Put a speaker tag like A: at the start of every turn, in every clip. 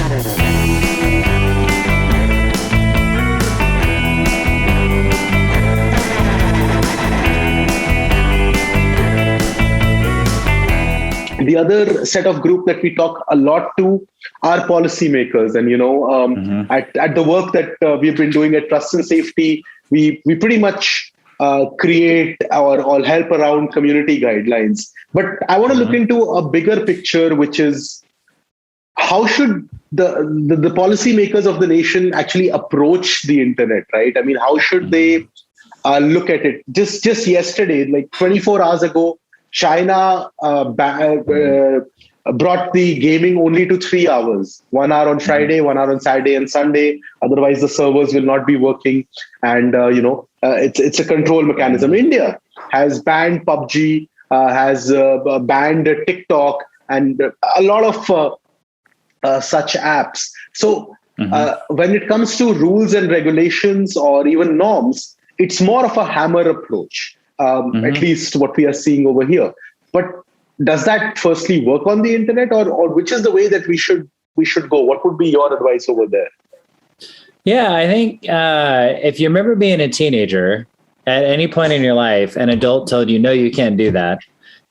A: The other set of group that we talk a lot to are policymakers. And, at the work that we've been doing at Trust and Safety, we pretty much create or help around community guidelines. But I want to look into a bigger picture, which is how should the policymakers of the nation actually approach the internet, right? I mean, how should they look at it? Just yesterday, like 24 hours ago, China brought the gaming only to 3 hours, 1 hour on Friday, 1 hour on Saturday and Sunday. Otherwise, the servers will not be working. And, it's a control mechanism. India has banned PUBG, has banned TikTok and a lot of such apps. So when it comes to rules and regulations or even norms, it's more of a hammer approach. At least what we are seeing over here. But does that firstly work on the internet, or which is the way that we should go? What would be your advice over there?
B: Yeah, I think if you remember being a teenager, at any point in your life, an adult told you, no, you can't do that.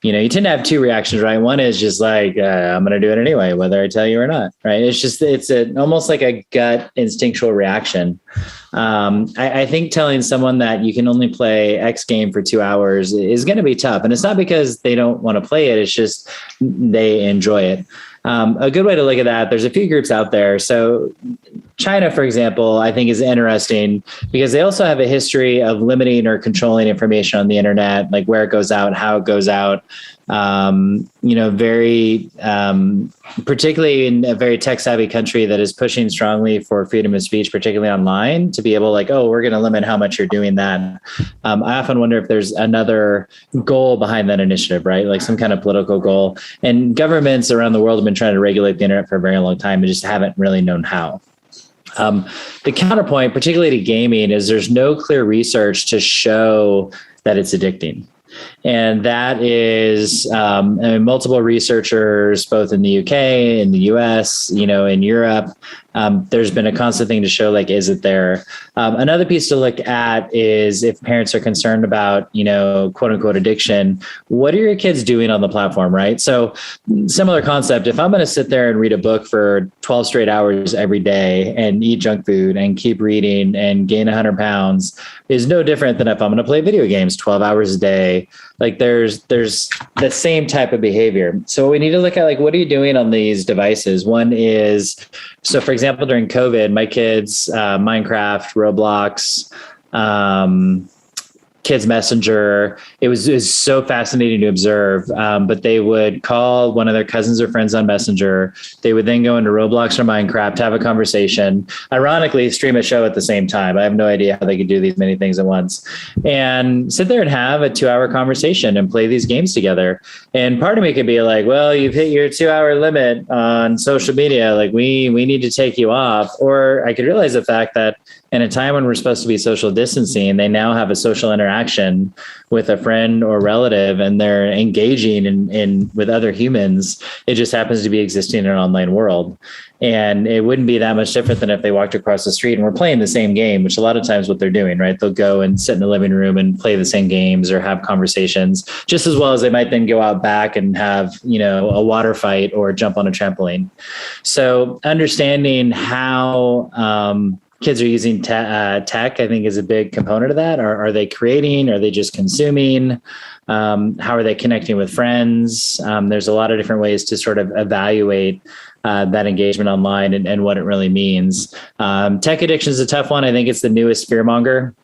B: You tend to have two reactions, right? One is just like, I'm going to do it anyway, whether I tell you or not, right? It's almost like a gut instinctual reaction. I think telling someone that you can only play X game for 2 hours is going to be tough. And it's not because they don't want to play it. It's just they enjoy it. A good way to look at that, there's a few groups out there. So China, for example, I think is interesting because they also have a history of limiting or controlling information on the internet, like where it goes out, how it goes out. Very, particularly in a very tech savvy country that is pushing strongly for freedom of speech, particularly online, to be able we're going to limit how much you're doing that. I often wonder if there's another goal behind that initiative, right? Like some kind of political goal. And governments around the world have been trying to regulate the internet for a very long time and just haven't really known how. The counterpoint, particularly to gaming, is there's no clear research to show that it's addicting. And that is multiple researchers, both in the UK, in the US, in Europe. There's been a constant thing to show, like, is it there? Another piece to look at is if parents are concerned about, quote unquote addiction, what are your kids doing on the platform, right? So similar concept, if I'm going to sit there and read a book for 12 straight hours every day and eat junk food and keep reading and gain 100 pounds is no different than if I'm going to play video games 12 hours a day. Like there's the same type of behavior. So we need to look at, like, what are you doing on these devices? One is, so for example, during COVID, my kids, Minecraft, Roblox, Kids Messenger. It was so fascinating to observe. But they would call one of their cousins or friends on Messenger. They would then go into Roblox or Minecraft, have a conversation, ironically stream a show at the same time. I have no idea how they could do these many things at once, and sit there and have a 2-hour conversation and play these games together. And part of me could be like, well, you've hit your 2-hour limit on social media. Like we need to take you off. Or I could realize the fact that in a time when we're supposed to be social distancing, they now have a social interaction with a friend or relative, and they're engaging in with other humans. It just happens to be existing in an online world. And it wouldn't be that much different than if they walked across the street and were playing the same game, which a lot of times what they're doing, right? They'll go and sit in the living room and play the same games or have conversations, just as well as they might then go out back and have, a water fight or jump on a trampoline. So understanding how, kids are using tech, I think, is a big component of that. Are they creating? Are they just consuming? How are they connecting with friends? There's a lot of different ways to sort of evaluate that engagement online and what it really means. Tech addiction is a tough one. I think it's the newest fearmonger,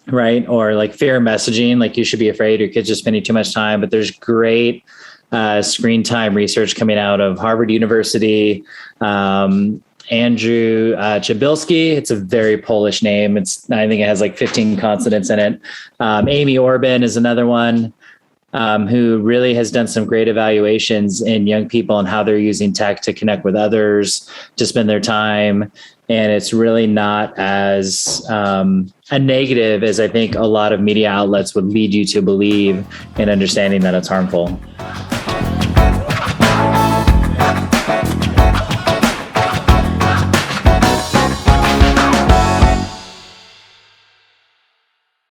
B: right? Or like fear messaging, like you should be afraid your kids are spending too much time. But there's great screen time research coming out of Harvard University. Andrew Chabilski. It's a very Polish name. I think it has like 15 consonants in it. Amy Orban is another one who really has done some great evaluations in young people and how they're using tech to connect with others, to spend their time. And it's really not as a negative as I think a lot of media outlets would lead you to believe, in understanding that it's harmful.